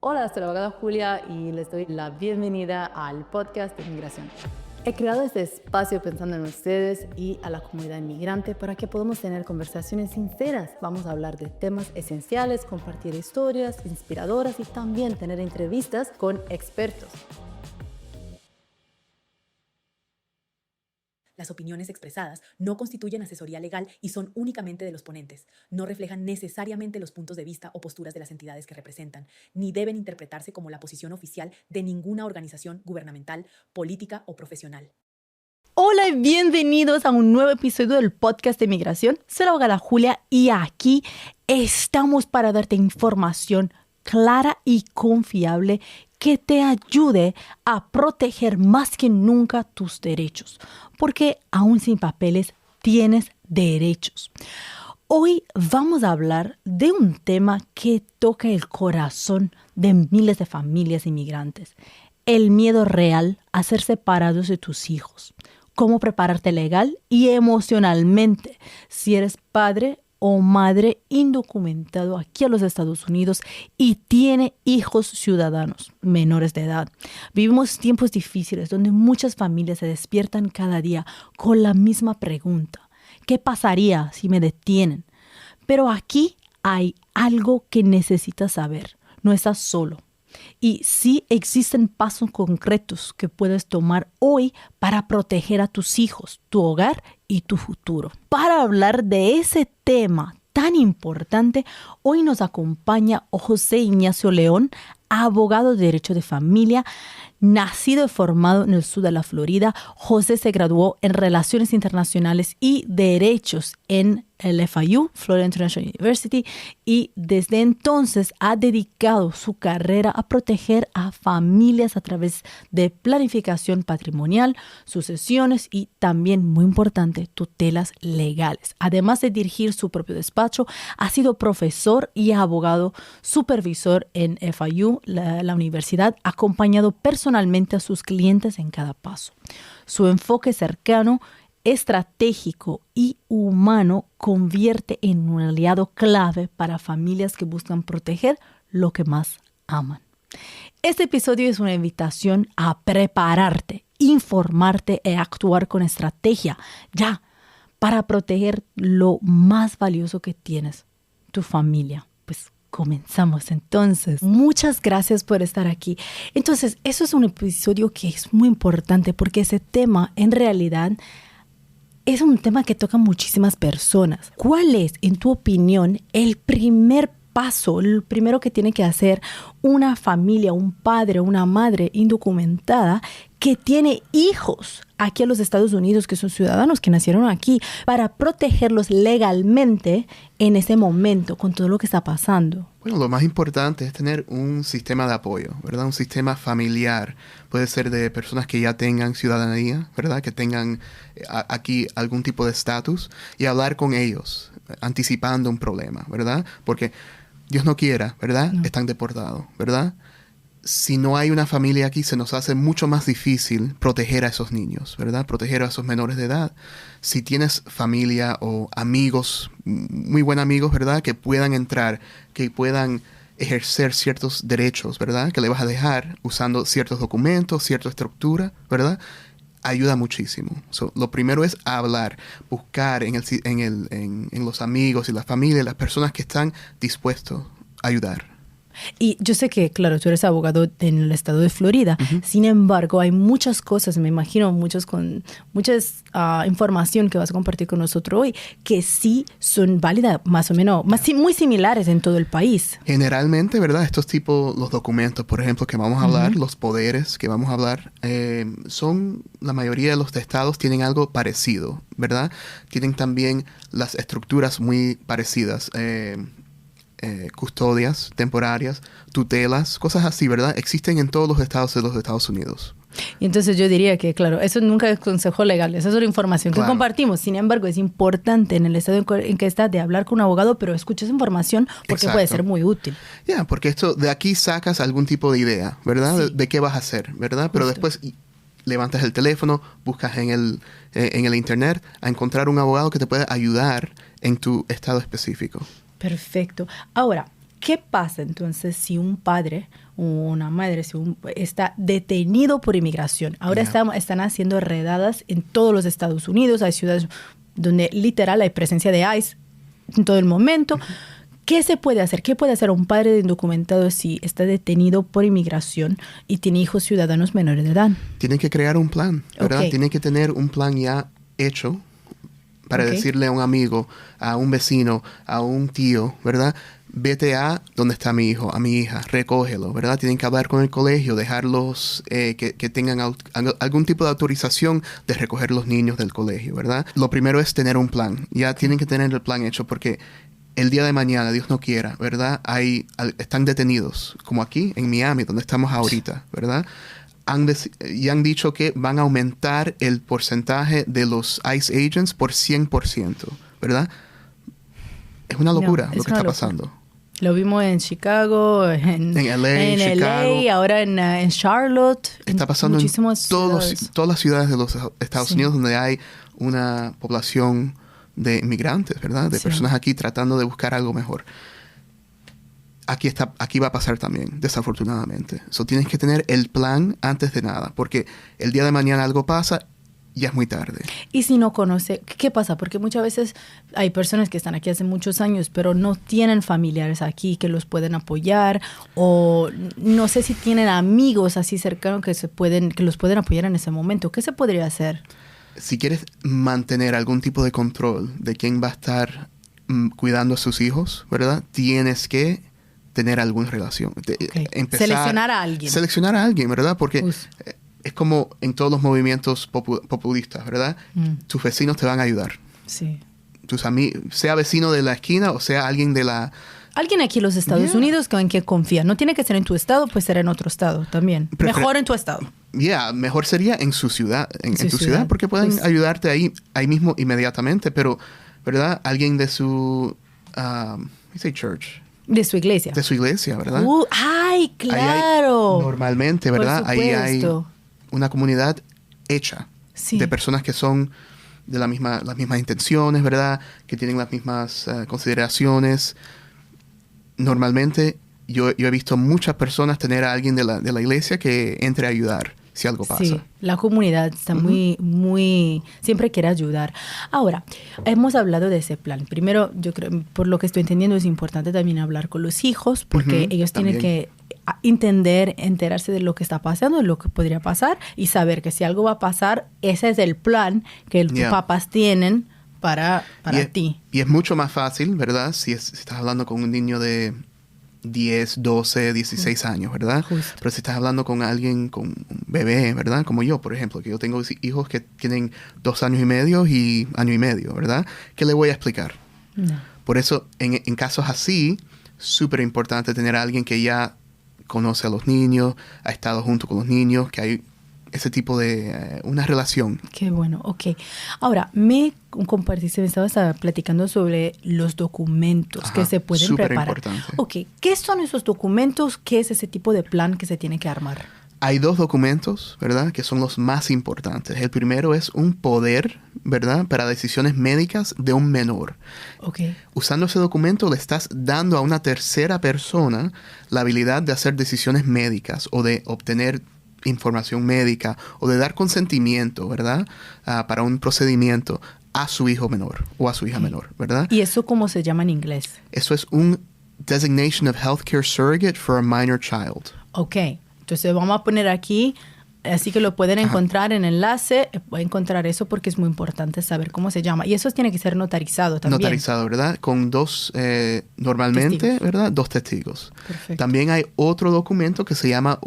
Hola, soy la abogada Julia y les doy la bienvenida al podcast de Inmigración. He creado este espacio pensando en ustedes y a la comunidad inmigrante para que podamos tener conversaciones sinceras. Vamos a hablar de temas esenciales, compartir historias inspiradoras y también tener entrevistas con expertos. Las opiniones expresadas no constituyen asesoría legal y son únicamente de los ponentes. No reflejan necesariamente los puntos de vista o posturas de las entidades que representan, ni deben interpretarse como la posición oficial de ninguna organización gubernamental, política o profesional. Hola y bienvenidos a un nuevo episodio del podcast de Migración. Soy la abogada Julia y aquí estamos para darte información clara y confiable que te ayude a proteger más que nunca tus derechos, porque aún sin papeles tienes derechos. Hoy vamos a hablar de un tema que toca el corazón de miles de familias inmigrantes: el miedo real a ser separados de tus hijos. Cómo prepararte legal y emocionalmente si eres padre o madre indocumentado aquí a los Estados Unidos y tiene hijos ciudadanos menores de edad. Vivimos tiempos difíciles donde muchas familias se despiertan cada día con la misma pregunta: ¿qué pasaría si me detienen? Pero aquí hay algo que necesitas saber. No estás solo. Y sí existen pasos concretos que puedes tomar hoy para proteger a tus hijos, tu hogar y tu futuro. Para hablar de ese tema tan importante, hoy nos acompaña José Ignacio León, abogado de Derecho de Familia, nacido y formado en el sur de la Florida. José se graduó en Relaciones Internacionales y Derechos en el FIU, Florida International University, y desde entonces ha dedicado su carrera a proteger a familias a través de planificación patrimonial, sucesiones y también, muy importante, tutelas legales. Además de dirigir su propio despacho, ha sido profesor y abogado supervisor en FIU, la universidad, acompañado personalmente a sus clientes en cada paso. Su enfoque cercano, estratégico y humano convierte en un aliado clave para familias que buscan proteger lo que más aman. Este episodio es una invitación a prepararte, informarte y actuar con estrategia ya para proteger lo más valioso que tienes, tu familia. Pues comenzamos entonces. Muchas gracias por estar aquí. Entonces, eso es un episodio que es muy importante porque ese tema en realidad es un tema que toca a muchísimas personas. ¿Cuál es, en tu opinión, el primer paso, el primero que tiene que hacer una familia, un padre, una madre indocumentada que tiene hijos aquí en los Estados Unidos, que son ciudadanos que nacieron aquí, para protegerlos legalmente en ese momento con todo lo que está pasando? Bueno, lo más importante es tener un sistema de apoyo, ¿verdad? Un sistema familiar. Puede ser de personas que ya tengan ciudadanía, ¿verdad? Que tengan aquí algún tipo de estatus, y hablar con ellos, anticipando un problema, ¿verdad? Porque Dios no quiera, ¿verdad? No. Están deportados, ¿verdad? Si no hay una familia aquí, se nos hace mucho más difícil proteger a esos niños, ¿verdad? Proteger a esos menores de edad. Si tienes familia o amigos, muy buenos amigos, ¿verdad? Que puedan entrar, que puedan ejercer ciertos derechos, ¿verdad? Que le vas a dejar usando ciertos documentos, cierta estructura, ¿verdad? Ayuda muchísimo. Lo primero es hablar, buscar en los amigos y la familia, las personas que están dispuestos a ayudar. Y yo sé que, claro, tú eres abogado en el estado de Florida. Uh-huh. Sin embargo, hay muchas cosas, me imagino, muchas información que vas a compartir con nosotros hoy que sí son válidas, más o menos, muy similares en todo el país. Generalmente, ¿verdad? Estos tipos, los documentos, por ejemplo, que vamos a hablar, uh-huh, los poderes que vamos a hablar, la mayoría de los estados tienen algo parecido, ¿verdad? Tienen también las estructuras muy parecidas. Custodias temporarias, tutelas, cosas así, ¿verdad? Existen en todos los estados de los Estados Unidos. Y entonces yo diría que, claro, eso nunca es consejo legal, esa es una información que compartimos. Sin embargo, es importante en el estado en que estás de hablar con un abogado, pero escucha esa información porque puede ser muy útil. Porque esto de aquí sacas algún tipo de idea, ¿verdad? Sí. De qué vas a hacer, ¿verdad? Pero después levantas el teléfono, buscas en el internet a encontrar un abogado que te pueda ayudar en tu estado específico. Perfecto. Ahora, ¿Qué pasa entonces si un padre o una madre está detenido por inmigración? Ahora están haciendo redadas en todos los Estados Unidos. Hay ciudades donde literal hay presencia de ICE en todo el momento. ¿Qué se puede hacer? ¿Qué puede hacer un padre de indocumentado si está detenido por inmigración y tiene hijos ciudadanos menores de edad? Tiene que crear un plan, ¿verdad? Okay. Tiene que tener un plan ya hecho para decirle a un amigo, a un vecino, a un tío, ¿verdad? Vete a donde está mi hijo, a mi hija, recógelo, ¿verdad? Tienen que hablar con el colegio, dejarlos que tengan algún tipo de autorización de recoger los niños del colegio, ¿verdad? Lo primero es tener un plan. Ya tienen que tener el plan hecho porque el día de mañana, Dios no quiera, ¿verdad? Están detenidos, como aquí en Miami, donde estamos ahorita, ¿verdad? Y han dicho que van a aumentar el porcentaje de los ICE agents por 100%, ¿verdad? Es una locura lo que está pasando. Lo vimos en Chicago, en LA, Chicago, ahora en Charlotte. Está pasando en todas las ciudades de los Estados Unidos donde hay una población de inmigrantes, ¿verdad? De personas aquí tratando de buscar algo mejor. Aquí va a pasar también, desafortunadamente. Tienes que tener el plan antes de nada, porque el día de mañana algo pasa, ya es muy tarde. Y si no conoce, ¿qué pasa? Porque muchas veces hay personas que están aquí hace muchos años, pero no tienen familiares aquí que los pueden apoyar, o no sé si tienen amigos así cercanos que los pueden apoyar en ese momento. ¿Qué se podría hacer? Si quieres mantener algún tipo de control de quién va a estar cuidando a sus hijos, ¿verdad? Tienes que tener alguna relación. Seleccionar a alguien. Seleccionar a alguien, ¿verdad? Porque es como en todos los movimientos populistas, ¿verdad? Tus vecinos te van a ayudar. Sí. Tus amigos, sea vecino de la esquina o sea alguien de la... Alguien aquí en los Estados Unidos en que confía. No tiene que ser en tu estado, puede ser en otro estado también. Mejor en tu estado. Mejor sería en su ciudad, en tu ciudad, porque pueden ayudarte ahí mismo inmediatamente, pero, ¿verdad? Alguien de su... church. De su iglesia. De su iglesia, ¿verdad? ¡Ay, claro! Normalmente, ¿verdad? Ahí hay una comunidad hecha de personas que son de las mismas intenciones, ¿verdad? Que tienen las mismas consideraciones. Normalmente yo he visto muchas personas tener a alguien de la iglesia que entre a ayudar si algo pasa. Sí, la comunidad está muy, siempre quiere ayudar. Ahora, hemos hablado de ese plan. Primero, yo creo, por lo que estoy entendiendo, es importante también hablar con los hijos, porque ellos tienen que enterarse de lo que está pasando, de lo que podría pasar, y saber que si algo va a pasar, ese es el plan que tus papás tienen para ti. Y es mucho más fácil, ¿verdad? Si estás hablando con un niño de 10, 12, 16 años, ¿verdad? Justo. Pero si estás hablando con alguien, con un bebé, ¿verdad? Como yo, por ejemplo, que yo tengo hijos que tienen 2 años y medio y año y medio, ¿verdad? ¿Qué le voy a explicar? No. Por eso, en casos así, súper importante tener a alguien que ya conoce a los niños, ha estado junto con los niños, que hay ese tipo de una relación. Qué bueno, ok. Ahora, me estabas platicando sobre los documentos que se pueden preparar. Importante. Ok, ¿qué son esos documentos? ¿Qué es ese tipo de plan que se tiene que armar? Hay 2 documentos, ¿verdad? Que son los más importantes. El primero es un poder, ¿verdad? Para decisiones médicas de un menor. Okay. Usando ese documento le estás dando a una tercera persona la habilidad de hacer decisiones médicas o de obtener información médica o de dar consentimiento, ¿verdad? Para un procedimiento a su hijo menor o a su hija menor, ¿verdad? ¿Y eso cómo se llama en inglés? Eso es un Designation of Healthcare Surrogate for a Minor Child. Ok. Entonces vamos a poner aquí, así que lo pueden encontrar en enlace. Voy a encontrar eso porque es muy importante saber cómo se llama. Y eso tiene que ser notarizado también. Notarizado, ¿verdad? Con 2, normalmente, testigos. ¿Verdad? 2 testigos. Perfecto. También hay otro documento que se llama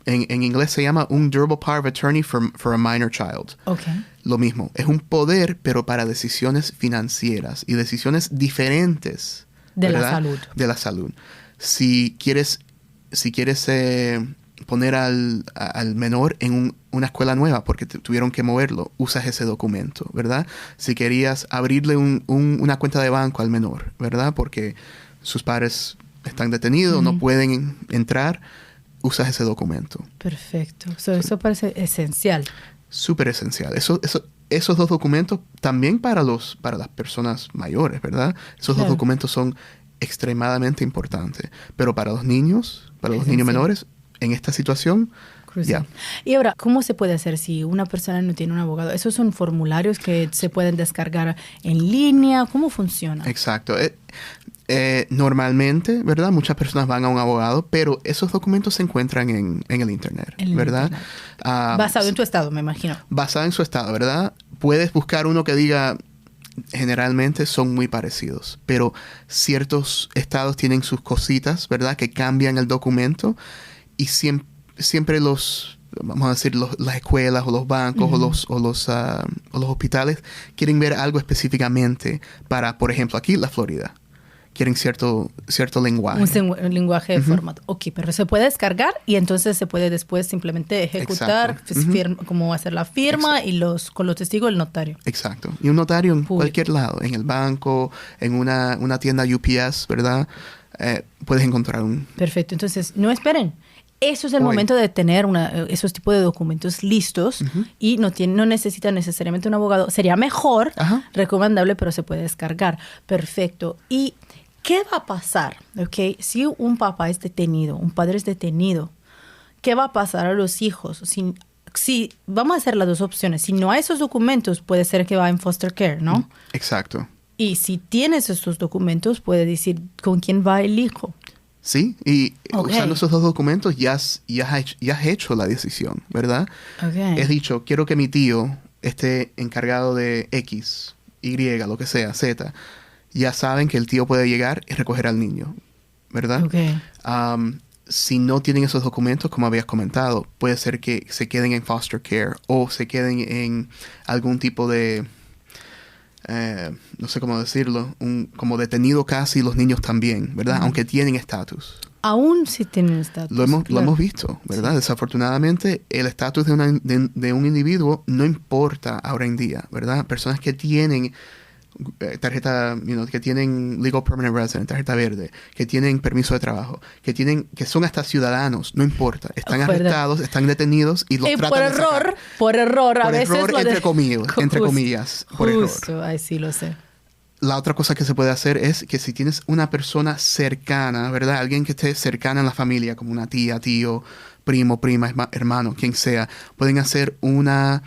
en inglés se llama un Durable Power of Attorney for a Minor Child. Okay. Lo mismo, es un poder, pero para decisiones financieras y decisiones diferentes. De ¿verdad? la salud. De la salud. Si quieres poner al menor en una escuela nueva porque tuvieron que moverlo, usas ese documento, ¿verdad? Si querías abrirle una cuenta de banco al menor, ¿verdad? Porque sus padres están detenidos, no pueden entrar, usas ese documento. Perfecto. Eso parece esencial. Súper esencial. Esos 2 documentos también para las personas mayores, ¿verdad? Esos 2 documentos son extremadamente importante. Pero para los niños Esencial. menores, en esta situación, Crucial. Y ahora, ¿cómo se puede hacer si una persona no tiene un abogado? ¿Esos son formularios que se pueden descargar en línea? ¿Cómo funciona? Exacto. Normalmente, ¿verdad? Muchas personas van a un abogado, pero esos documentos se encuentran en el Internet, En el ¿verdad? Internet. Basado en tu estado, me imagino. Basado en su estado, ¿verdad? Puedes buscar uno que diga, generalmente son muy parecidos, pero ciertos estados tienen sus cositas, ¿verdad? Que cambian el documento y siempre vamos a decir, las escuelas o los bancos o los hospitales quieren ver algo específicamente para, por ejemplo, aquí la Florida. Quieren cierto lenguaje. Un lenguaje de formato. Ok, pero se puede descargar y entonces se puede después simplemente ejecutar, como hacer la firma y con los testigos el notario. Exacto. Y un notario en Público. cualquier lado, en el banco, en una tienda UPS, ¿verdad? Puedes encontrar un... Perfecto. Entonces, no esperen. Eso es el Hoy. momento de tener esos tipos de documentos listos y no necesita necesariamente un abogado. Sería mejor, recomendable, pero se puede descargar. Perfecto. ¿Y qué va a pasar? ¿Okay? Si un papá es detenido, un padre es detenido, ¿qué va a pasar a los hijos? Si vamos a hacer las dos opciones. Si no hay esos documentos, puede ser que va en foster care, ¿no? Exacto. Y si tienes esos documentos, puede decir con quién va el hijo. Sí, y Ok. usando esos dos documentos ya has hecho la decisión, ¿verdad? Okay. Has dicho, quiero que mi tío esté encargado de X, Y, lo que sea, Z. Ya saben que el tío puede llegar y recoger al niño, ¿verdad? Okay. Si no tienen esos documentos, como habías comentado, puede ser que se queden en foster care o se queden en algún tipo de... no sé cómo decirlo, como detenido casi los niños también, ¿verdad? Aunque tienen estatus. Aún si tienen estatus. Lo claro. hemos visto, ¿verdad? Desafortunadamente, el estatus de un individuo no importa ahora en día, ¿verdad? Personas que tienen tarjeta, que tienen Legal Permanent Resident, tarjeta verde, que tienen permiso de trabajo, que son hasta ciudadanos, no importa. Están arrestados, están detenidos y los tratan de sacar. Por error, a veces entre comillas, por error. Justo, ay, sí lo sé. La otra cosa que se puede hacer es que si tienes una persona cercana, ¿verdad? Alguien que esté cercana en la familia, como una tía, tío, primo, prima, hermano, quien sea, pueden hacer una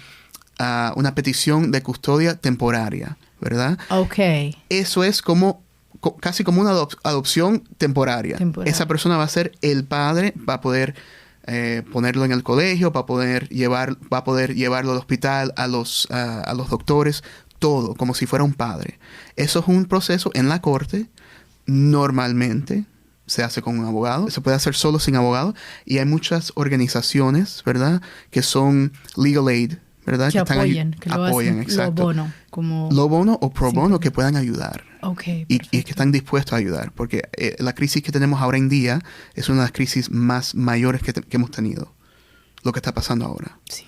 petición de custodia temporaria, ¿verdad? Ok. Eso es casi como una adopción temporaria. Esa persona va a ser el padre, va a poder ponerlo en el colegio, va a poder llevarlo al hospital, a los doctores, todo, como si fuera un padre. Eso es un proceso en la corte. Normalmente se hace con un abogado. Se puede hacer solo sin abogado. Y hay muchas organizaciones, ¿verdad? Que son legal aid, ¿verdad? Que apoyan, que lo apoyan, hacen exacto. Lo bono o pro bono que puedan ayudar. Okay, y que están dispuestos a ayudar. Porque la crisis que tenemos ahora en día es una de las crisis más mayores que hemos tenido. Lo que está pasando ahora. Sí.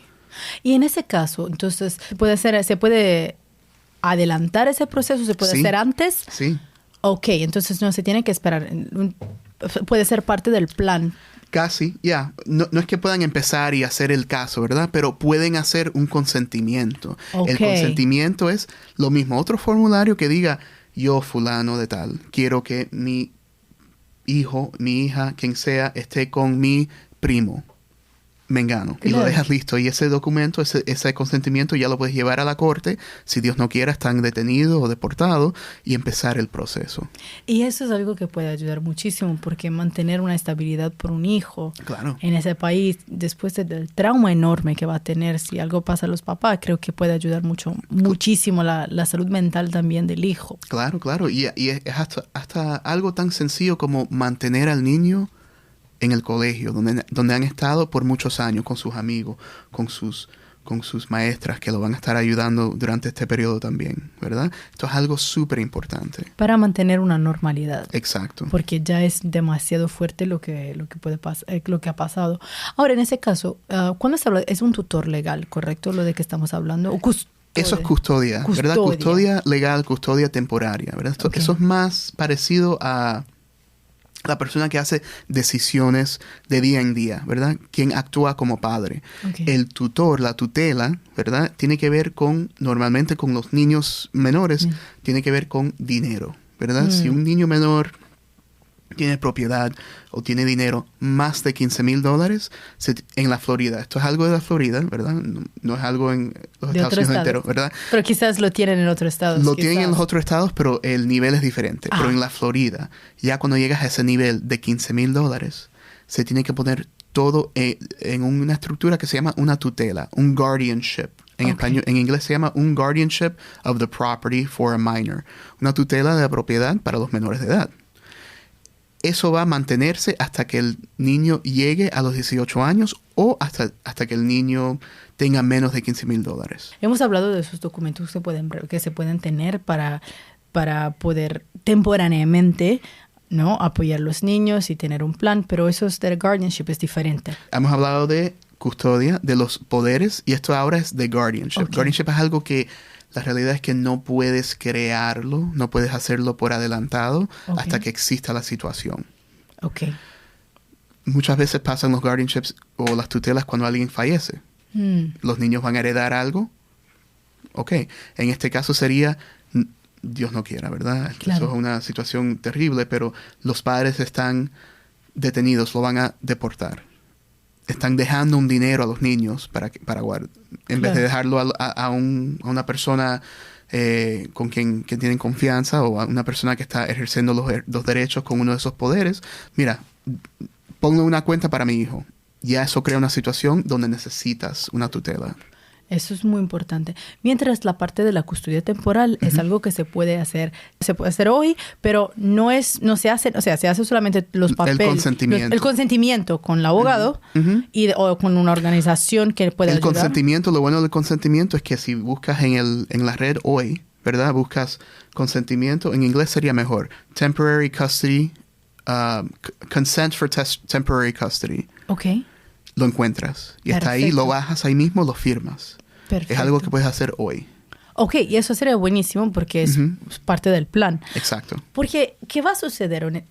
Y en ese caso, entonces, se puede adelantar ese proceso, se puede hacer antes. Sí. Ok, entonces no se tiene que esperar. Puede ser parte del plan. Casi, ya. No es que puedan empezar y hacer el caso, ¿verdad? Pero pueden hacer un consentimiento. Okay. El consentimiento es lo mismo. Otro formulario que diga, yo fulano de tal, quiero que mi hijo, mi hija, quien sea, esté con mi primo mengano. Claro. Y lo dejas listo. Y ese documento, ese consentimiento ya lo puedes llevar a la corte. Si Dios no quiera, están detenidos o deportados y empezar el proceso. Y eso es algo que puede ayudar muchísimo porque mantener una estabilidad por un hijo en ese país, después del trauma enorme que va a tener si algo pasa a los papás, creo que puede ayudar muchísimo la salud mental también del hijo. Claro. Y es hasta algo tan sencillo como mantener al niño en el colegio, donde han estado por muchos años con sus amigos, con sus maestras que lo van a estar ayudando durante este periodo también, ¿verdad? Esto es algo súper importante. Para mantener una normalidad. Exacto. Porque ya es demasiado fuerte lo que puede pasar, lo que ha pasado. Ahora, en ese caso, ¿cuándo se habla? Es un tutor legal, ¿correcto? Lo de que estamos hablando. Eso es custodia, ¿verdad? Custodia legal, custodia temporaria, ¿verdad? Eso es más parecido a la persona que hace decisiones de día en día, ¿verdad? Quien actúa como padre. Okay. El tutor, la tutela, ¿verdad? Tiene que ver normalmente con los niños menores, tiene que ver con dinero, ¿verdad? Si un niño menor tiene propiedad o tiene dinero más de $15,000 en la Florida. Esto es algo de la Florida, ¿verdad? No es algo en los Estados Unidos enteros, ¿verdad? Pero quizás lo tienen en otros estados. Lo tienen en los otros estados, pero el nivel es diferente. Pero en la Florida, ya cuando llegas a ese nivel de $15,000, se tiene que poner todo en una estructura que se llama una tutela, un guardianship. En español, en inglés se llama un guardianship of the property for a minor. Una tutela de la propiedad para los menores de edad. Eso va a mantenerse hasta que el niño llegue a los 18 años o hasta que el niño tenga menos de $15,000. Hemos hablado de esos documentos que se pueden tener para poder temporalmente, ¿no?, apoyar a los niños y tener un plan, pero eso del guardianship es diferente. Hemos hablado de custodia, de los poderes, y esto ahora es de guardianship. Guardianship es algo que la realidad es que no puedes crearlo, no puedes hacerlo por adelantado hasta que exista la situación. Muchas veces pasan los guardianships o las tutelas cuando alguien fallece. Los niños van a heredar algo. En este caso sería, Dios no quiera, ¿verdad? Claro. Eso es una situación terrible, pero los padres están detenidos, lo van a deportar. Están dejando un dinero a los niños para guardar, en vez de dejarlo a una persona con quien que tienen confianza, o a una persona que está ejerciendo los derechos con uno de esos poderes. Mira, pongo una cuenta para mi hijo. Ya eso crea una situación donde necesitas una tutela. Eso es muy importante. Mientras la parte de la custodia temporal es algo que se puede hacer hoy, pero no se hace, o sea, se hace solamente los papeles. El consentimiento con el abogado o con una organización que puede ayudar. El consentimiento, lo bueno del consentimiento es que si buscas en la red hoy, ¿verdad? Buscas consentimiento, en inglés sería mejor. Temporary custody, consent for temporary custody. Lo encuentras. Y está ahí, lo bajas ahí mismo, lo firmas. Perfecto. Es algo que puedes hacer hoy. Y eso sería buenísimo porque es parte del plan. Exacto. Porque, ¿qué va a suceder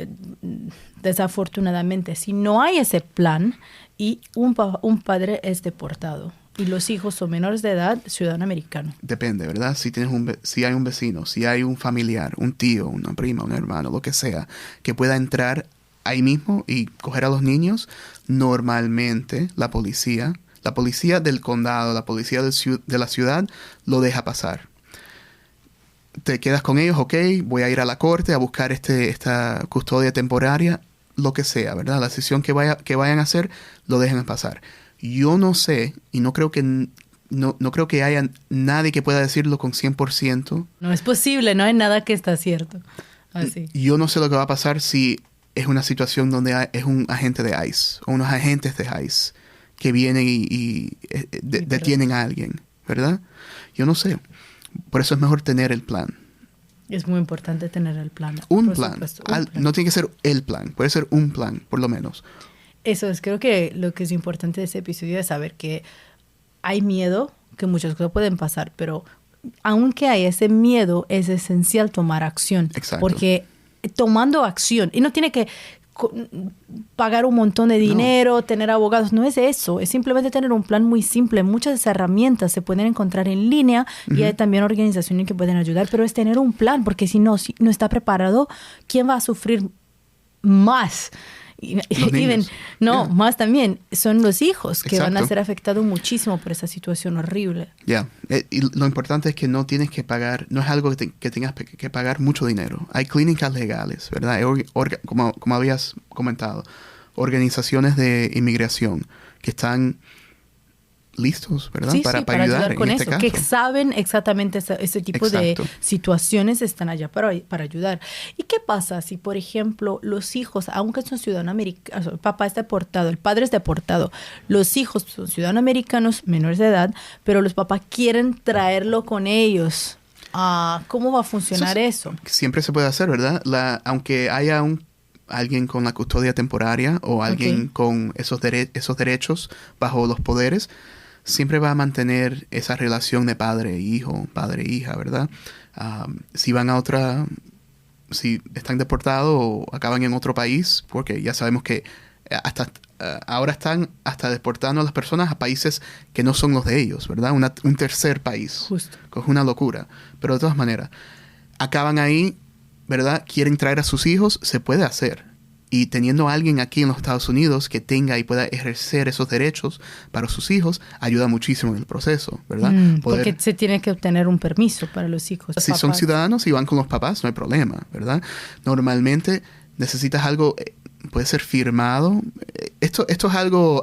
desafortunadamente si no hay ese plan y un padre es deportado y los hijos son menores de edad, ciudadano americano? Depende, ¿verdad? Si hay un vecino, si hay un familiar, un tío, una prima, un hermano, lo que sea, que pueda entrar ahí mismo y coger a los niños, normalmente la policía del condado, la policía de la ciudad, lo deja pasar. Te quedas con ellos, voy a ir a la corte a buscar esta custodia temporaria, lo que sea, ¿verdad? La decisión que vayan a hacer, lo dejan pasar. Yo no sé, y no creo que haya nadie que pueda decirlo con 100%. No es posible, no hay nada que está cierto. Así. Yo no sé lo que va a pasar si es una situación donde es un agente de ICE o unos agentes de ICE que vienen y detienen a alguien, ¿verdad? Yo no sé. Por eso es mejor tener el plan. Es muy importante tener el plan. Un plan. No tiene que ser el plan. Puede ser un plan, por lo menos. Eso es. Creo que lo que es importante de este episodio es saber que hay miedo, que muchas cosas pueden pasar, pero aunque hay ese miedo, es esencial tomar acción. Exacto. Porque tomando acción, y no tiene que pagar un montón de dinero, tener abogados, no es eso, es simplemente tener un plan muy simple. Muchas herramientas se pueden encontrar en línea y hay también organizaciones que pueden ayudar, pero es tener un plan, porque si no está preparado, ¿quién va a sufrir más? Más también son los hijos que van a ser afectados muchísimo por esa situación horrible. Y lo importante es que no tienes que pagar, no es algo que tengas que pagar mucho dinero. Hay clínicas legales, ¿verdad? Como habías comentado, organizaciones de inmigración que están listos, ¿verdad? Para ayudar con eso, que saben exactamente ese tipo de situaciones, están allá para ayudar. ¿Y qué pasa si, por ejemplo, los hijos, aunque son ciudadanos americanos, el papá es deportado, el padre es deportado, los hijos son ciudadanos americanos menores de edad, pero los papás quieren traerlo con ellos? ¿Cómo va a funcionar eso? Siempre se puede hacer, ¿verdad? Aunque haya alguien con la custodia temporaria o alguien con esos derechos bajo los poderes, siempre va a mantener esa relación de padre-hijo, padre-hija, ¿verdad? Si están deportados o acaban en otro país, porque ya sabemos que ahora están hasta deportando a las personas a países que no son los de ellos, ¿verdad? Un tercer país. Justo. Que es una locura. Pero de todas maneras, acaban ahí, ¿verdad? Quieren traer a sus hijos, se puede hacer. Y teniendo a alguien aquí en los Estados Unidos que tenga y pueda ejercer esos derechos para sus hijos, ayuda muchísimo en el proceso, ¿verdad? Porque se tiene que obtener un permiso para los hijos. Si son ciudadanos y van con los papás, no hay problema, ¿verdad? Normalmente necesitas algo, puede ser firmado. Esto es algo,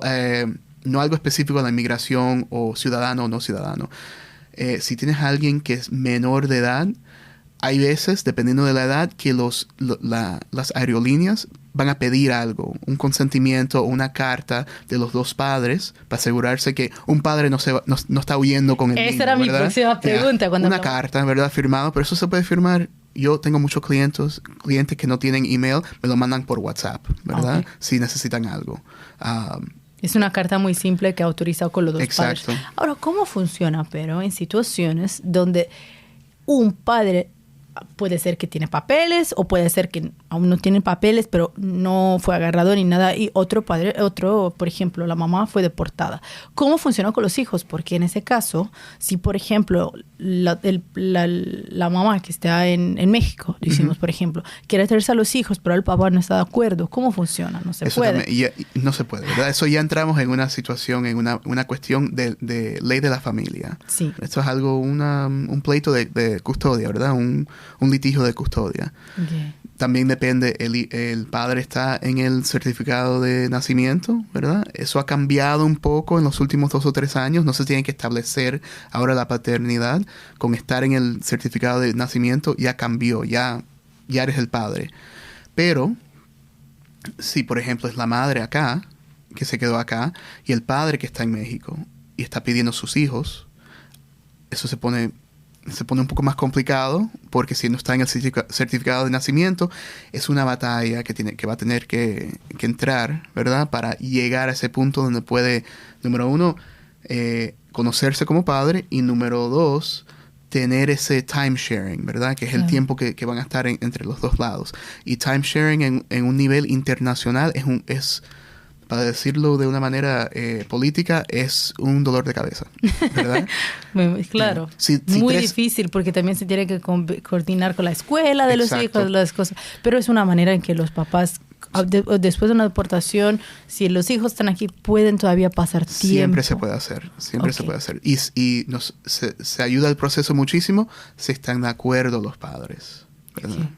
no algo específico de la inmigración o ciudadano o no ciudadano. Si tienes a alguien que es menor de edad, hay veces, dependiendo de la edad, que las aerolíneas van a pedir algo, un consentimiento o una carta de los dos padres para asegurarse que un padre no está huyendo con el niño. Esa era mi próxima pregunta. Una carta, ¿verdad? Firmado, pero eso se puede firmar. Yo tengo muchos clientes que no tienen email, me lo mandan por WhatsApp, ¿verdad? Okay. Si necesitan algo. Es una carta muy simple que autoriza con los dos exacto. padres. Ahora, ¿cómo funciona, pero en situaciones donde un padre puede ser que tiene papeles o puede ser que aún no tiene papeles pero no fue agarrado ni nada y otro, por ejemplo, la mamá fue deportada? ¿Cómo funciona con los hijos? Porque en ese caso, si por ejemplo la mamá que está en México, decimos por ejemplo, quiere traerse a los hijos pero el papá no está de acuerdo, ¿cómo funciona? No se eso puede. No se puede, ¿verdad? Eso ya entramos en una situación, en una cuestión de ley de la familia. Sí. Esto es algo, un pleito de custodia, ¿verdad? Un litigio de custodia. Okay. También depende, el padre está en el certificado de nacimiento, ¿verdad? Eso ha cambiado un poco en los últimos 2 o 3 años. No se tiene que establecer ahora la paternidad. Con estar en el certificado de nacimiento ya cambió, ya eres el padre. Pero, si por ejemplo es la madre acá, que se quedó acá, y el padre que está en México y está pidiendo sus hijos, eso se pone un poco más complicado, porque si no está en el certificado de nacimiento, es una batalla que va a tener que entrar, ¿verdad? Para llegar a ese punto donde puede, número 1, conocerse como padre, y número 2, tener ese time sharing, ¿verdad? Que es el tiempo que van a estar entre los dos lados. Y time sharing en un nivel internacional es para decirlo de una manera política, es un dolor de cabeza, ¿verdad? Claro. Muy difícil, porque también se tiene que coordinar con la escuela de los hijos, las cosas. Pero es una manera en que los papás, después de una deportación, si los hijos están aquí, pueden todavía pasar tiempo. Siempre se puede hacer, se puede hacer. Y se ayuda al proceso muchísimo si están de acuerdo los padres, ¿verdad?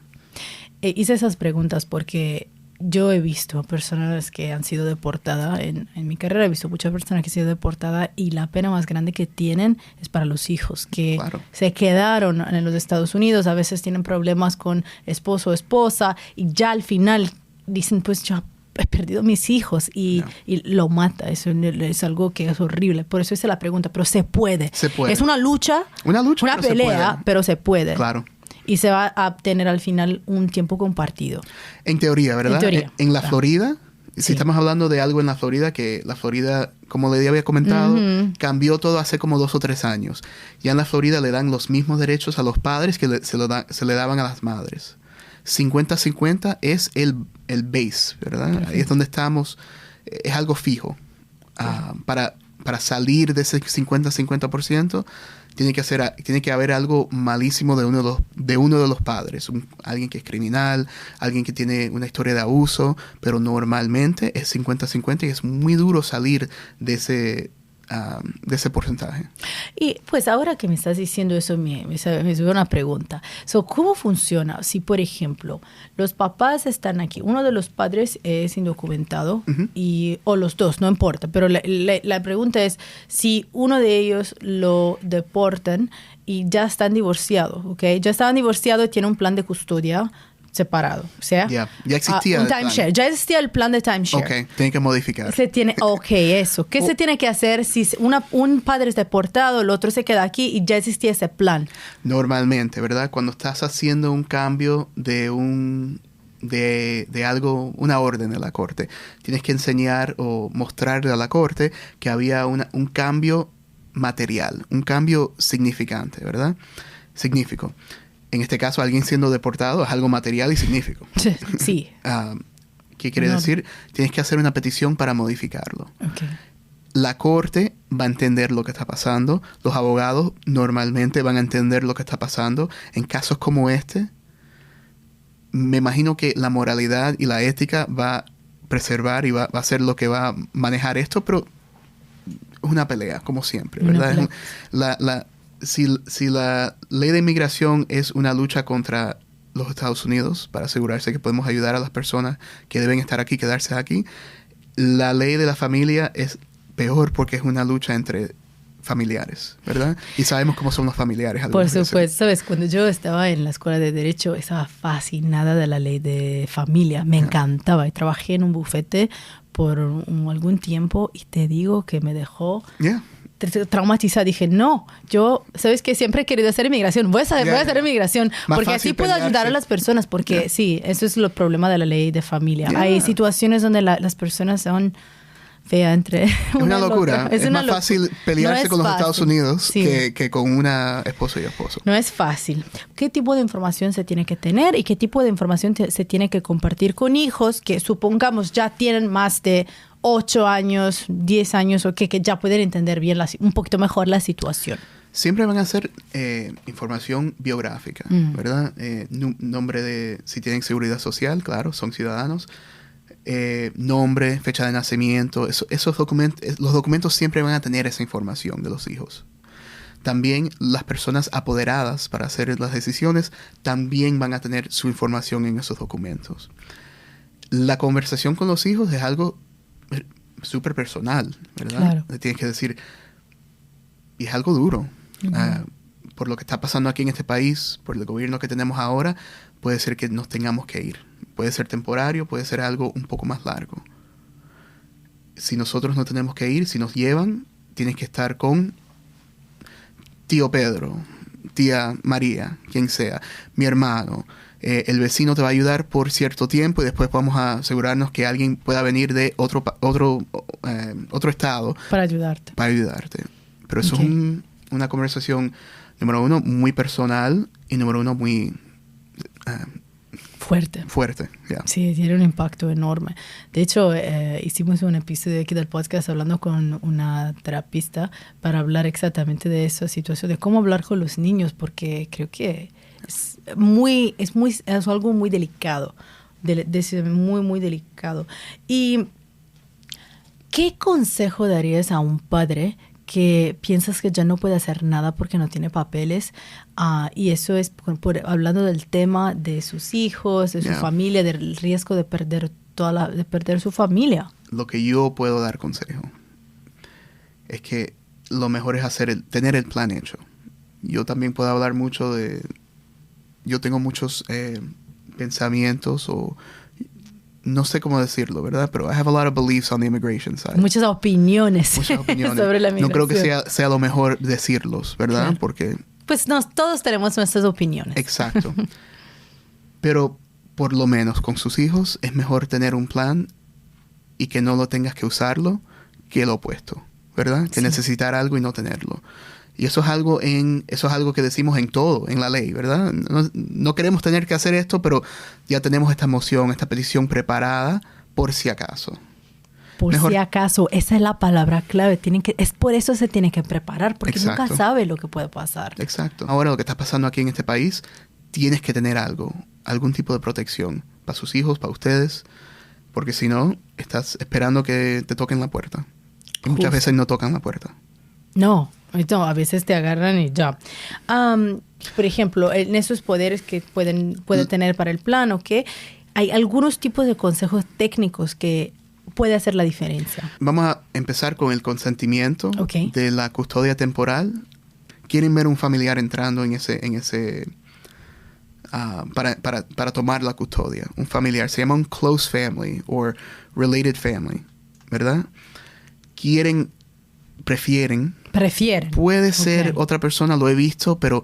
Sí. Hice esas preguntas porque yo he visto personas que han sido deportadas. En mi carrera he visto muchas personas que han sido deportadas y la pena más grande que tienen es para los hijos que se quedaron en los Estados Unidos. A veces tienen problemas con esposo o esposa y ya al final dicen, pues yo he perdido mis hijos y lo mata. Eso es algo que es horrible. Por eso hice la pregunta, pero se puede. Se puede. Es una lucha, una pelea, pero se puede. Claro. Y se va a obtener al final un tiempo compartido. En teoría, ¿verdad? En teoría. En la Florida, si estamos hablando de algo en la Florida, que la Florida, como le había comentado, cambió todo hace como 2 o 3 años. Ya en la Florida le dan los mismos derechos a los padres que se le daban a las madres. 50-50 es el base, ¿verdad? Perfecto. Ahí es donde estamos, es algo fijo. Para salir de ese 50-50%, tiene que haber algo malísimo de uno de los padres. Alguien que es criminal, alguien que tiene una historia de abuso, pero normalmente es 50-50 y es muy duro salir de ese porcentaje. Y pues ahora que me estás diciendo eso, me sube una pregunta. ¿Cómo funciona si, por ejemplo, los papás están aquí? Uno de los padres es indocumentado o los dos, no importa. Pero la pregunta es si uno de ellos lo deportan y ya están divorciados, ¿ok? Ya estaban divorciados y tienen un plan de custodia separado, o sea, ya existía un timeshare. Ya existía el plan de timeshare. Ok, tiene que modificar. Eso. ¿Qué se tiene que hacer si un padre es deportado, el otro se queda aquí y ya existía ese plan? Normalmente, ¿verdad? Cuando estás haciendo un cambio de algo, una orden de la corte, tienes que enseñar o mostrarle a la corte que había un cambio material, un cambio significante, ¿verdad? Signífico. En este caso, alguien siendo deportado es algo material y signífico. Sí. ¿Qué quiere decir? Tienes que hacer una petición para modificarlo. Okay. La corte va a entender lo que está pasando. Los abogados normalmente van a entender lo que está pasando. En casos como este, me imagino que la moralidad y la ética va a preservar y va a ser lo que va a manejar esto, pero es una pelea, como siempre, ¿verdad? Si la ley de inmigración es una lucha contra los Estados Unidos para asegurarse que podemos ayudar a las personas que deben estar aquí, quedarse aquí, la ley de la familia es peor porque es una lucha entre familiares, ¿verdad? Y sabemos cómo son los familiares. Por supuesto, sabes, cuando yo estaba en la escuela de Derecho, estaba fascinada de la ley de familia, me encantaba, y trabajé en un bufete por algún tiempo y te digo que me dejó traumatizada. Dije, no, yo, ¿sabes qué? Siempre he querido hacer inmigración, voy a hacer inmigración, porque así puedo ayudar a las personas, porque sí, eso es el problema de la ley de familia. Hay situaciones donde las personas son fea entre es una locura. Es más fácil pelearse con los Estados Unidos que con una esposa y esposo. No es fácil. ¿Qué tipo de información se tiene que tener y qué tipo de información se tiene que compartir con hijos que supongamos ya tienen más de 8 años, 10 años o que ya pueden entender bien un poquito mejor la situación? Siempre van a ser información biográfica, ¿verdad? Nombre de si tienen seguridad social, claro, son ciudadanos. Nombre, fecha de nacimiento, esos documentos, los documentos siempre van a tener esa información de los hijos. También las personas apoderadas para hacer las decisiones también van a tener su información en esos documentos. La conversación con los hijos es algo súper personal, ¿verdad? Claro. Le tienes que decir, y es algo duro. Por lo que está pasando aquí en este país, por el gobierno que tenemos ahora, puede ser que nos tengamos que ir. Puede ser temporario, puede ser algo un poco más largo. Si nosotros no tenemos que ir, si nos llevan, tienes que estar con tío Pedro, tía María, quien sea, mi hermano. El vecino te va a ayudar por cierto tiempo y después vamos a asegurarnos que alguien pueda venir de otro estado. Para ayudarte. Pero eso es una conversación, número uno, muy personal y número uno, muy... Fuerte, yeah. Sí, tiene un impacto enorme. De hecho, hicimos un episodio aquí del podcast hablando con una terapista para hablar exactamente de esa situación, de cómo hablar con los niños, porque creo que es algo muy delicado, muy delicado. ¿Y qué consejo darías a un padre que piensas que ya no puede hacer nada porque no tiene papeles? Y eso es hablando del tema de sus hijos, de su familia, del riesgo de perder su familia. Lo que yo puedo dar consejo es que lo mejor es tener el plan hecho. Yo también puedo hablar mucho yo tengo muchos pensamientos o no sé cómo decirlo, ¿verdad? Pero I have a lot of beliefs on the immigration side. Muchas opiniones sobre la migración. No creo que sea lo mejor decirlos, ¿verdad? Claro. Porque... Pues todos tenemos nuestras opiniones. Exacto. Pero por lo menos con sus hijos es mejor tener un plan y que no lo tengas que usarlo que lo opuesto, ¿verdad? Que necesitar algo y no tenerlo. Y eso es algo que decimos en todo, en la ley, ¿verdad? No queremos tener que hacer esto, pero ya tenemos esta moción, esta petición preparada por si acaso. Si acaso, esa es la palabra clave. Es por eso se tiene que preparar, porque nunca sabe lo que puede pasar. Exacto. Ahora lo que está pasando aquí en este país, tienes que tener algún tipo de protección para sus hijos, para ustedes, porque si no, estás esperando que te toquen la puerta. Y muchas veces no tocan la puerta. No, a veces te agarran y ya. Por ejemplo, en esos poderes que pueden tener para el plan, ¿ok? Hay algunos tipos de consejos técnicos que puede hacer la diferencia. Vamos a empezar con el consentimiento de la custodia temporal. Quieren ver un familiar entrando para tomar la custodia. Un familiar se llama un close family o related family, ¿verdad? Prefieren. Puede ser otra persona, lo he visto, pero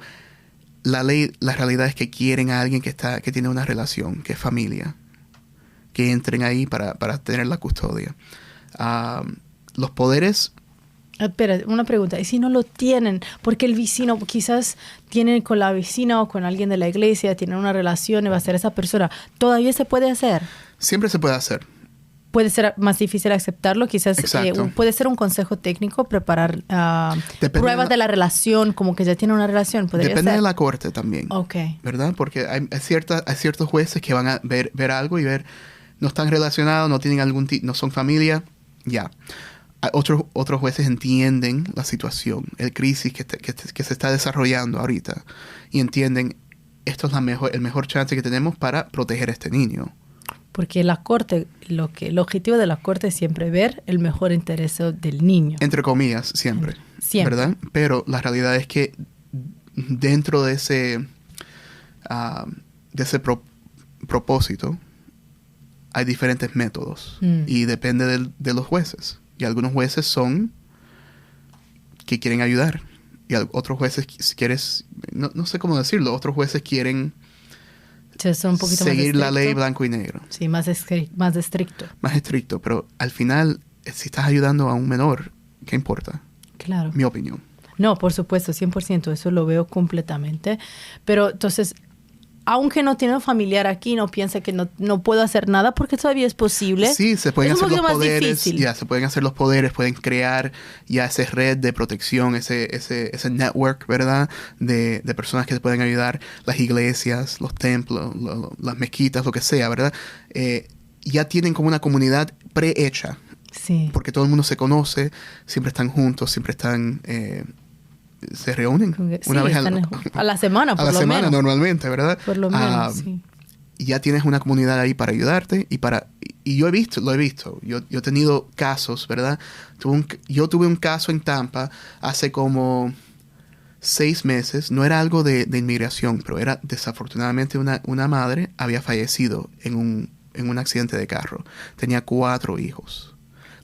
la realidad es que quieren a alguien que tiene una relación, que es familia, que entren ahí para tener la custodia. Los poderes... Espera, una pregunta. ¿Y si no lo tienen? Porque el vecino quizás tiene con la vecina o con alguien de la iglesia, tienen una relación y va a ser esa persona. ¿Todavía se puede hacer? Siempre se puede hacer. puede ser más difícil aceptarlo. Quizás Exacto. puede ser un consejo técnico preparar Depende pruebas de de la relación, como que ya tiene una relación. ¿Podría Depende ser? de la corte también. Ok. ¿Verdad? Porque hay ciertos jueces que van a ver algo y ver, no están relacionados, no tienen no son familia, ya. Otros jueces entienden la situación, el crisis que se está desarrollando ahorita, y entienden, esto es el mejor chance que tenemos para proteger a este niño. Porque la corte, el objetivo de la corte es siempre ver el mejor interés del niño. Entre comillas, siempre. Siempre. ¿Verdad? Pero la realidad es que dentro de ese propósito hay diferentes métodos y depende de los jueces. Y algunos jueces son que quieren ayudar. Y otros jueces no sé cómo decirlo, otros jueces quieren Son un poquito seguir más la ley estricto. blanco y negro. Sí, más estricto. Más estricto, pero al final, si estás ayudando a un menor, ¿qué importa? Claro. Mi opinión. No, por supuesto, 100%, eso lo veo completamente. Pero entonces, aunque no tiene un familiar aquí, no piensa que no puedo hacer nada porque todavía es posible. Sí, se pueden es un hacer los poquito más poderes. difícil. Ya, se pueden hacer los poderes, pueden crear ya esa red de protección, ese network, ¿verdad? De personas que te pueden ayudar, las iglesias, los templos, las mezquitas, lo que sea, ¿verdad? Ya tienen como una comunidad prehecha, Sí. porque todo el mundo se conoce, siempre están juntos, siempre están... se reúnen una vez a la semana, por a la lo semana menos. normalmente, ¿verdad? Por lo menos, sí. Y ya tienes una comunidad ahí para ayudarte y yo lo he visto. Yo he tenido casos, ¿verdad? Yo tuve un caso en Tampa hace como 6 meses. No era algo de inmigración, pero era desafortunadamente una madre había fallecido en un accidente de carro. Tenía 4 hijos.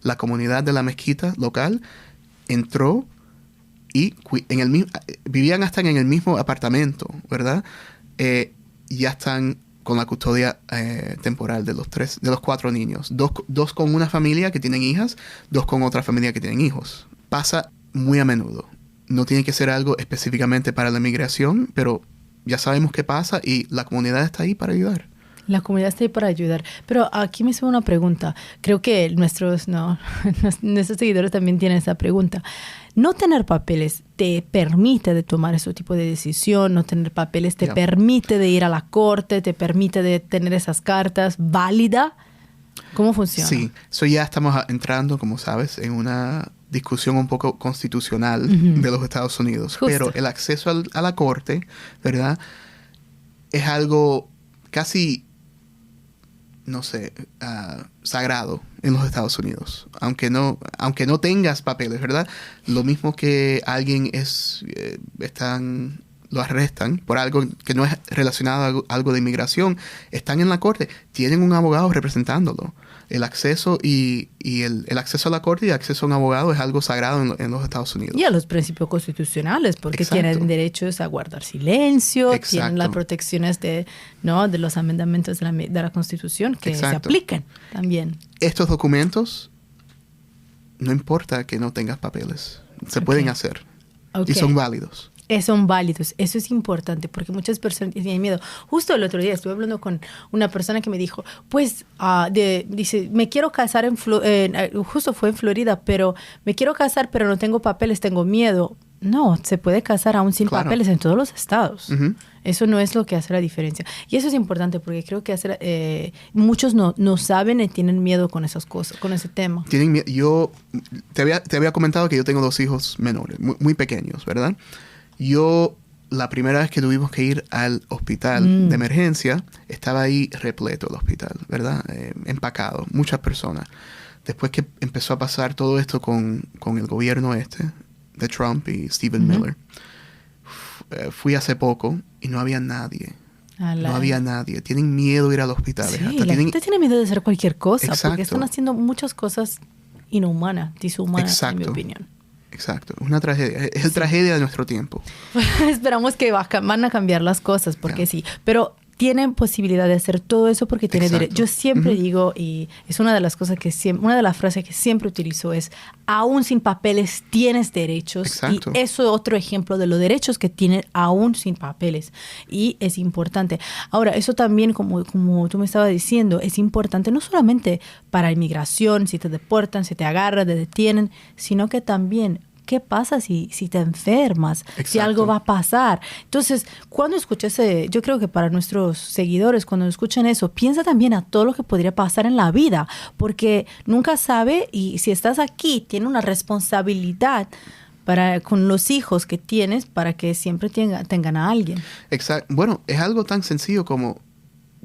La comunidad de la mezquita local entró y vivían hasta en el mismo apartamento, ¿verdad? Ya están con la custodia temporal de los 4 niños. 2 con una familia que tienen hijas, 2 con otra familia que tienen hijos. Pasa muy a menudo. No tiene que ser algo específicamente para la migración, pero ya sabemos qué pasa y la comunidad está ahí para ayudar. La comunidad está ahí para ayudar. Pero aquí me sube una pregunta. Creo que nuestros seguidores también tienen esa pregunta. No tener papeles te permite de tomar ese tipo de decisión. No tener papeles te permite de ir a la corte, te permite de tener esas cartas válida. ¿Cómo funciona? Sí, ya estamos entrando, como sabes, en una discusión un poco constitucional de los Estados Unidos. Justo. Pero el acceso a la corte, ¿verdad? Es algo casi, no sé, sagrado en los Estados Unidos. Aunque no tengas papeles, ¿verdad? Lo mismo que alguien lo arrestan por algo que no es relacionado a algo de inmigración, están en la corte, tienen un abogado representándolo. El acceso el acceso a la corte y el acceso a un abogado es algo sagrado en los Estados Unidos. Y a los principios constitucionales, porque Exacto. tienen derechos a guardar silencio, Exacto. tienen las protecciones de los amendamientos de la Constitución que se Exacto. aplican también. Estos documentos, no importa que no tengas papeles, se pueden hacer y son válidos. Son válidos. Eso es importante porque muchas personas tienen miedo. Justo el otro día estuve hablando con una persona que me dijo, pues, dice, me quiero casar justo fue en Florida, pero me quiero casar, pero no tengo papeles, tengo miedo. No, se puede casar aún sin papeles en todos los estados. Uh-huh. Eso no es lo que hace la diferencia. Y eso es importante porque creo que muchos no saben y tienen miedo con esas cosas, con ese tema. Tienen miedo. Yo te había comentado que yo tengo 2 hijos menores, muy, muy pequeños, ¿verdad? La primera vez que tuvimos que ir al hospital de emergencia, estaba ahí repleto el hospital, ¿verdad? Empacado, muchas personas. Después que empezó a pasar todo esto con el gobierno de Trump y Stephen Miller, fui hace poco y no había nadie. No había nadie. Tienen miedo de ir al hospital. Sí, la gente tiene miedo de hacer cualquier cosa. Exacto. Porque están haciendo muchas cosas inhumanas, dishumanas, Exacto. en mi opinión. Exacto. Es una tragedia. Es la tragedia de nuestro tiempo. Esperamos que van a cambiar las cosas, porque sí. Pero tiene posibilidad de hacer todo eso porque tiene Exacto. derecho. Yo siempre digo, y es una de las cosas que siempre, una de las frases que siempre utilizo es, aún sin papeles tienes derechos. Exacto. Y eso es otro ejemplo de los derechos que tienen aún sin papeles. Y es importante. Ahora, eso también, como tú me estabas diciendo, es importante no solamente para inmigración, si te deportan, si te agarran, te detienen, sino que también ¿qué pasa si te enfermas? Exacto. Si algo va a pasar. Entonces, cuando escuches, yo creo que para nuestros seguidores, cuando escuchen eso, piensa también a todo lo que podría pasar en la vida, porque nunca sabe, y si estás aquí, tiene una responsabilidad con los hijos que tienes para que siempre tengan a alguien. Exacto. Bueno, es algo tan sencillo como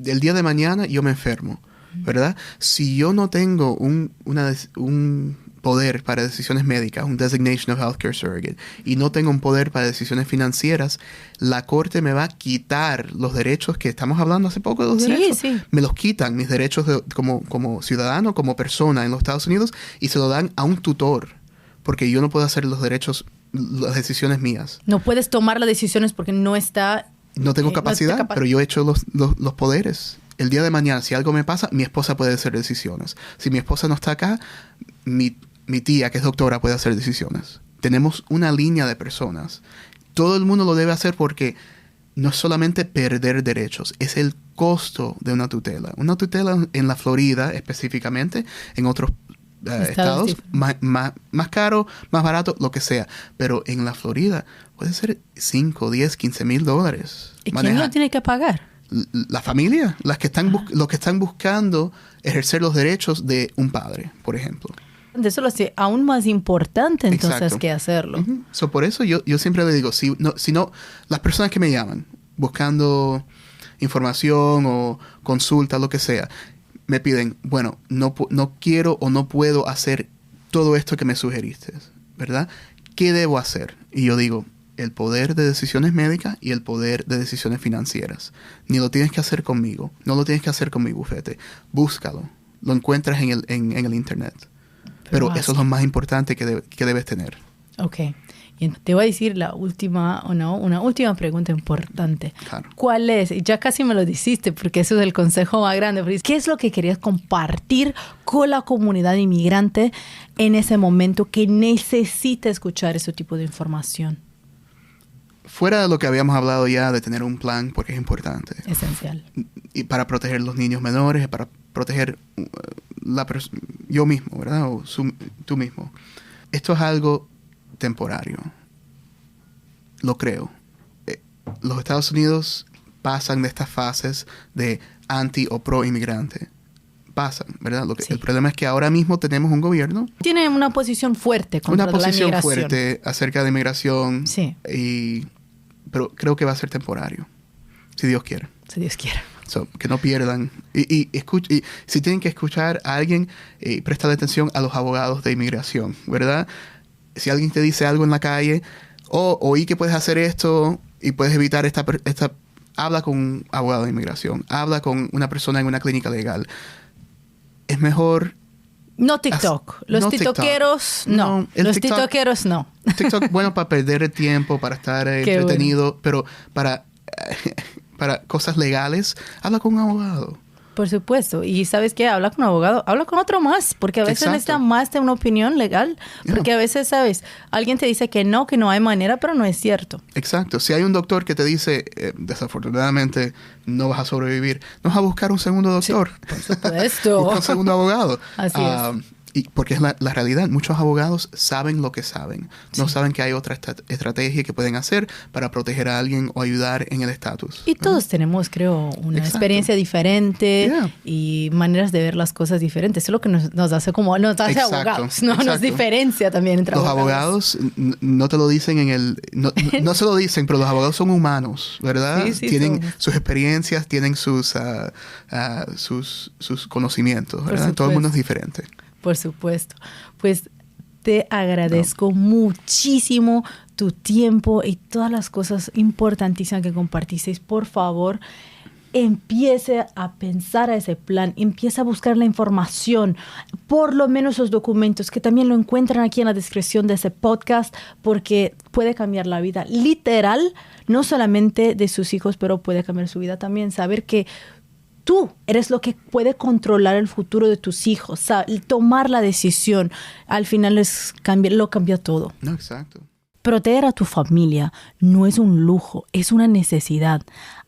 el día de mañana yo me enfermo, ¿verdad? Si yo no tengo un poder para decisiones médicas, un Designation of Healthcare Surrogate, y no tengo un poder para decisiones financieras, la corte me va a quitar los derechos que estamos hablando hace poco de los derechos. Sí. Me los quitan, mis derechos como ciudadano, como persona en los Estados Unidos, y se lo dan a un tutor, porque yo no puedo hacer las decisiones mías. No puedes tomar las decisiones porque no tengo capacidad, pero yo he hecho los poderes. El día de mañana, si algo me pasa, mi esposa puede hacer decisiones. Si mi esposa no está acá, mi tía, que es doctora, puede hacer decisiones. Tenemos una línea de personas. Todo el mundo lo debe hacer porque no es solamente perder derechos, es el costo de una tutela. Una tutela en la Florida, específicamente, en otros estados, más caro, más barato, lo que sea. Pero en la Florida puede ser 5, 10, 15 mil dólares. ¿Y quién lo tiene que pagar? La familia, los que están buscando ejercer los derechos de un padre, por ejemplo. Eso lo hace aún más importante entonces Exacto. que hacerlo. So, por eso yo siempre le digo, si no, las personas que me llaman buscando información o consulta, lo que sea, me piden, bueno, no quiero o no puedo hacer todo esto que me sugeriste, ¿verdad? ¿Qué debo hacer? Y yo digo, el poder de decisiones médicas y el poder de decisiones financieras. Ni lo tienes que hacer conmigo, no lo tienes que hacer con mi bufete. Búscalo, lo encuentras en el internet. Pero eso es lo más importante que debes tener. Ok. Y te voy a decir una última pregunta importante. Claro. ¿Cuál es? Y ya casi me lo dijiste porque eso es el consejo más grande. ¿Qué es lo que querías compartir con la comunidad inmigrante en ese momento que necesita escuchar ese tipo de información? Fuera de lo que habíamos hablado ya de tener un plan, porque es importante. Esencial. Y para proteger los niños menores, para proteger yo mismo, ¿verdad? O tú mismo. Esto es algo temporario. Lo creo. Los Estados Unidos pasan de estas fases de anti o pro inmigrante. Pasan, ¿verdad? Sí. El problema es que ahora mismo tenemos un gobierno. Tiene una posición fuerte contra la inmigración. Una posición fuerte acerca de inmigración. Sí. Pero creo que va a ser temporario. Si Dios quiere. Si Dios quiere. Que no pierdan. Y si tienen que escuchar a alguien, prestarle atención a los abogados de inmigración, ¿verdad? Si alguien te dice algo en la calle, oí que puedes hacer esto y puedes evitar esta habla con un abogado de inmigración, habla con una persona en una clínica legal. Es mejor... No TikTok. Los tiktokeros, no. Los tiktokeros, no. TikTok, bueno, para perder el tiempo, para estar entretenido, bueno. Pero para cosas legales, habla con un abogado. Por supuesto. Y ¿sabes qué? Habla con un abogado, habla con otro más, porque a veces necesita más de una opinión legal. Porque a veces, ¿sabes? Alguien te dice que no hay manera, pero no es cierto. Exacto. Si hay un doctor que te dice, desafortunadamente, no vas a sobrevivir, no vas a buscar un segundo doctor. Sí, por supuesto. Busca un segundo abogado. Así es. Porque es la realidad. Muchos abogados saben lo que saben. No saben que hay otra estrategia que pueden hacer para proteger a alguien o ayudar en el estatus. Y todos tenemos, creo, una experiencia diferente y maneras de ver las cosas diferentes. Eso es lo que nos hace abogados. Nos diferencia también entre abogados. Los abogados no te lo dicen no se lo dicen, pero los abogados son humanos, ¿verdad? Sí, tienen sus experiencias, tienen sus conocimientos, ¿verdad? Todo el mundo es diferente. Por supuesto. Pues te agradezco muchísimo tu tiempo y todas las cosas importantísimas que compartisteis. Por favor, empiece a pensar a ese plan, empiece a buscar la información, por lo menos los documentos, que también lo encuentran aquí en la descripción de ese podcast, porque puede cambiar la vida literal, no solamente de sus hijos, pero puede cambiar su vida también. Saber que tú eres lo que puede controlar el futuro de tus hijos, tomar la decisión, al final lo cambia todo. No, exacto. Proteger a tu familia no es un lujo, es una necesidad,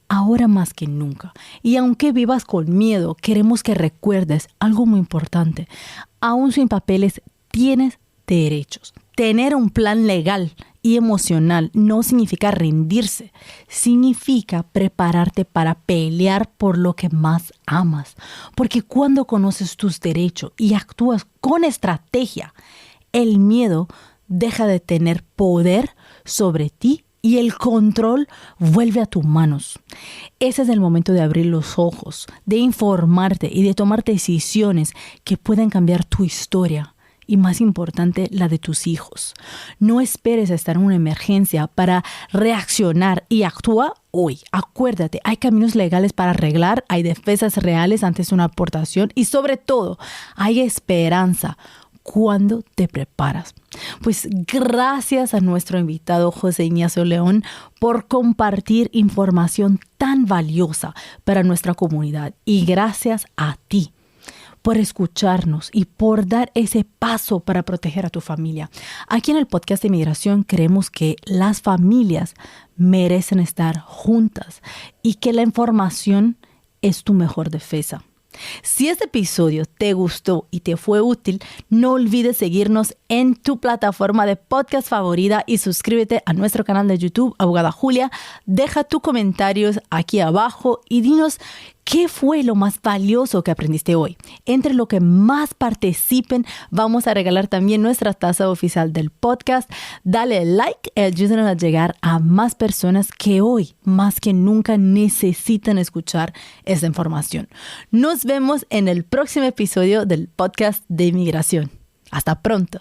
ahora más que nunca. Y aunque vivas con miedo, queremos que recuerdes algo muy importante. Aún sin papeles, tienes derechos. Tener un plan legal y emocional no significa rendirse, significa prepararte para pelear por lo que más amas. Porque cuando conoces tus derechos y actúas con estrategia, el miedo deja de tener poder sobre ti y el control vuelve a tus manos. Ese es el momento de abrir los ojos, de informarte y de tomar decisiones que pueden cambiar tu historia y, más importante, la de tus hijos. No esperes a estar en una emergencia para reaccionar y actúa hoy. Acuérdate, hay caminos legales para arreglar, hay defensas reales antes de una aportación y, sobre todo, hay esperanza cuando te preparas. Pues gracias a nuestro invitado José Ignacio León por compartir información tan valiosa para nuestra comunidad, y gracias a ti por escucharnos y por dar ese paso para proteger a tu familia. Aquí en el podcast de Migración creemos que las familias merecen estar juntas y que la información es tu mejor defensa. Si este episodio te gustó y te fue útil, no olvides seguirnos en tu plataforma de podcast favorita y suscríbete a nuestro canal de YouTube, Abogada Julia. Deja tus comentarios aquí abajo y dinos qué fue lo más valioso que aprendiste hoy. Entre lo que más participen, vamos a regalar también nuestra taza oficial del podcast. Dale like y ayúdanos a llegar a más personas que hoy, más que nunca, necesitan escuchar esta información. Nos vemos en el próximo episodio del podcast de Migración. Hasta pronto.